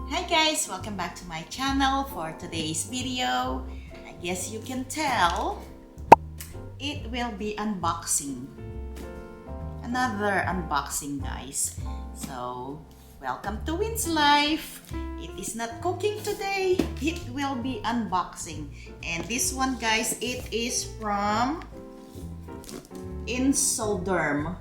Hi guys, welcome back to my channel for today's video. I guess you can tell it will be unboxing. Another unboxing, guys. So, welcome to Win's Life. It is not cooking today, it will be unboxing. And this one, guys, it is from Insulderm.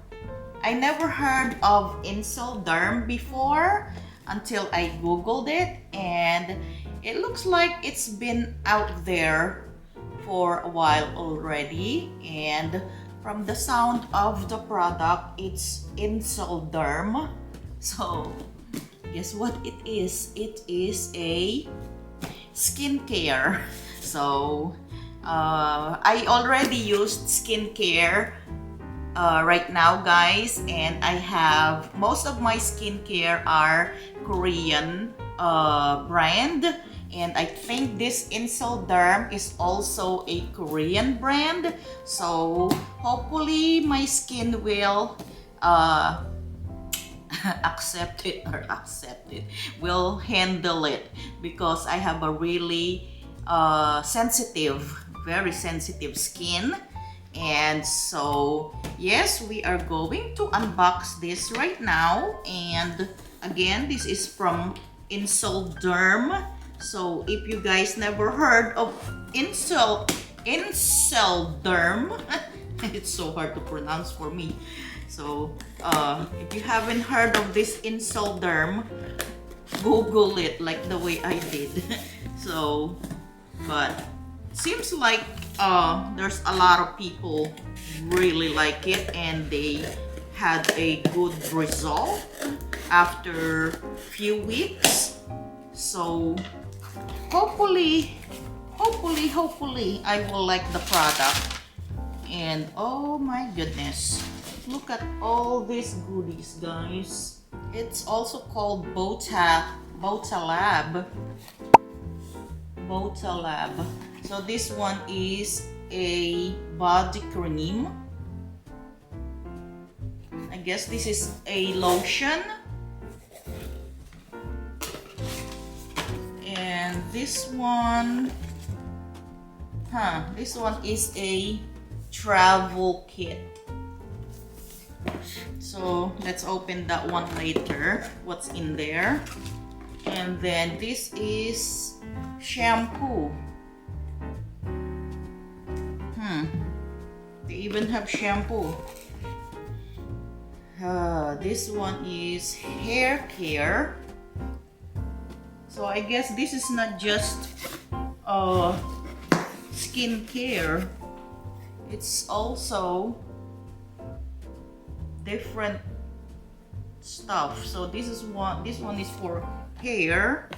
I never heard of Insulderm before until I googled it, and it looks like it's been out there for a while already. And from the sound of the product, it's Insulderm. So guess what it is? It is a skincare. So I already used skincare right now, guys, and I have most of my skincare are Korean brand, and I think this Insulderm is also a Korean brand. So hopefully my skin will accept it, will handle it, because I have a really very sensitive skin. And so yes, we are going to unbox this right now. And again, this is from Insulderm. So if you guys never heard of Insulderm, it's so hard to pronounce for me. So if you haven't heard of this Insulderm, Google it like the way I did. So, but seems like there's a lot of people really like it, and they had a good result after few weeks. So hopefully I will like the product. And oh my goodness, look at all these goodies, guys. It's also called Botalab. So this one is a body cream. I guess this is a lotion. And this one, this one is a travel kit. So let's open that one later, what's in there. And then this is shampoo. They even have shampoo. This one is hair care. So I guess this is not just skin care. It's also different stuff. So this one is for hair.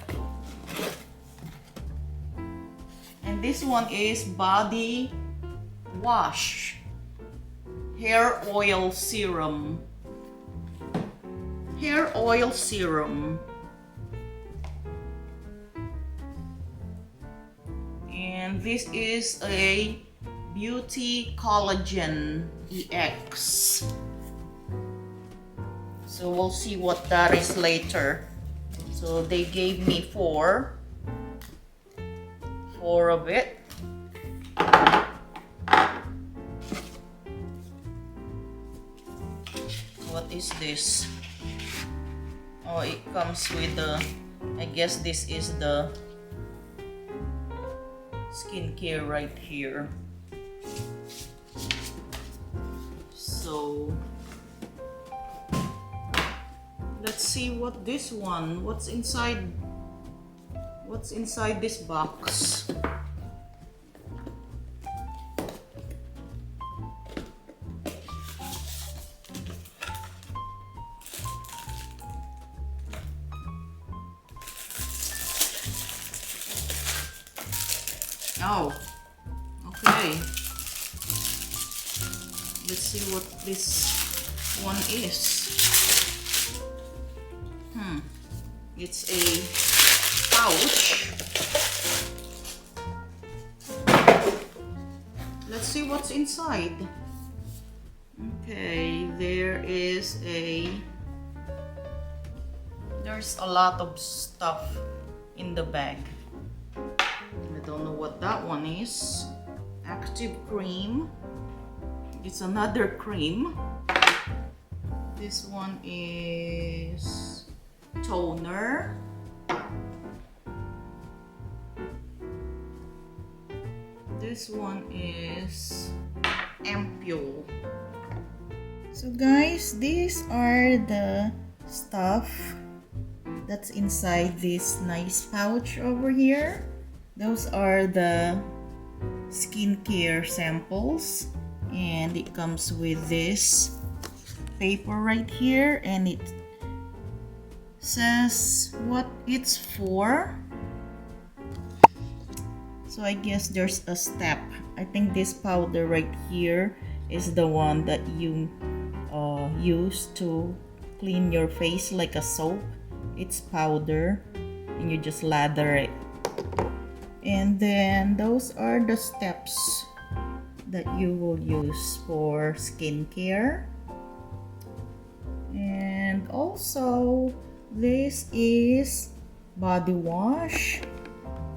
And this one is body wash, hair oil serum. And this is a beauty collagen EX. So we'll see what that is later. So they gave me four of it. What is this? Oh, it comes with the, I guess this is the skincare right here. So let's see what this one, what's inside this box. Oh, okay. Let's see what this one is. It's a pouch. Let's see what's inside. Okay, there is a There's a lot of stuff in the bag. I don't know what that one is. Active cream. It's another cream. This one is toner. This one is ampule. So guys, these are the stuff that's inside this nice pouch over here. Those are the skincare samples, and it comes with this paper right here, and it says what it's for. So I guess there's a step. I think this powder right here is the one that you use to clean your face like a soap. It's powder and you just lather it. And then those are the steps that you will use for skincare. And also this is body wash,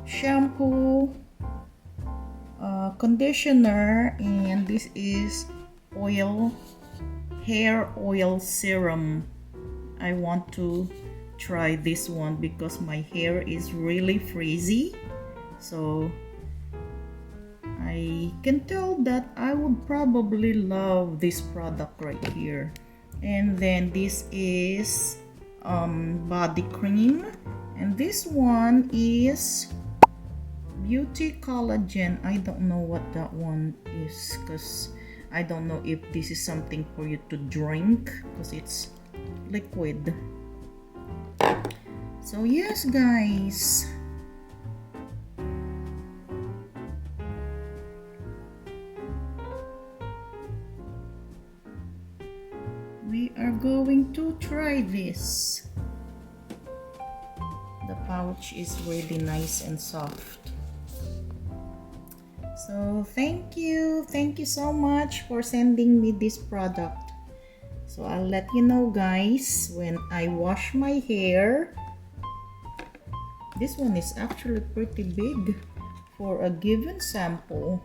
shampoo, conditioner, and this is hair oil serum. I want to try this one because my hair is really frizzy, so I can tell that I would probably love this product right here. And then this is body cream, and this one is beauty collagen. I don't know what that one is because I don't know if this is something for you to drink because it's liquid. So yes guys, we are going to try this. The pouch is really nice and soft. So thank you so much for sending me this product. So I'll let you know guys when I wash my hair. This one is actually pretty big for a given sample.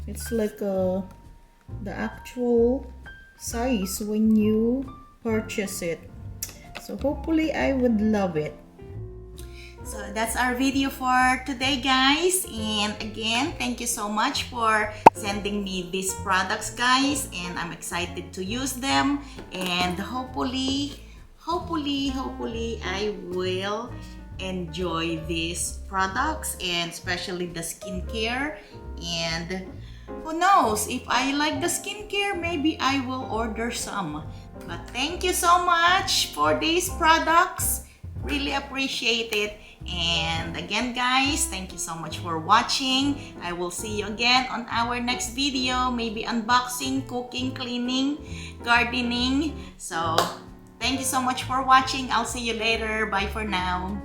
It's like the actual size when you purchase it. So hopefully I would love it. So that's our video for today guys, and again thank you so much for sending me these products guys, and I'm excited to use them, and hopefully I will enjoy these products, and especially the skincare. And who knows, if I like the skincare, maybe I will order some. But thank you so much for these products, really appreciate it. And again guys, thank you so much for watching. I will see you again on our next video, maybe unboxing, cooking, cleaning, gardening. So thank you so much for watching. I'll see you later. Bye for now.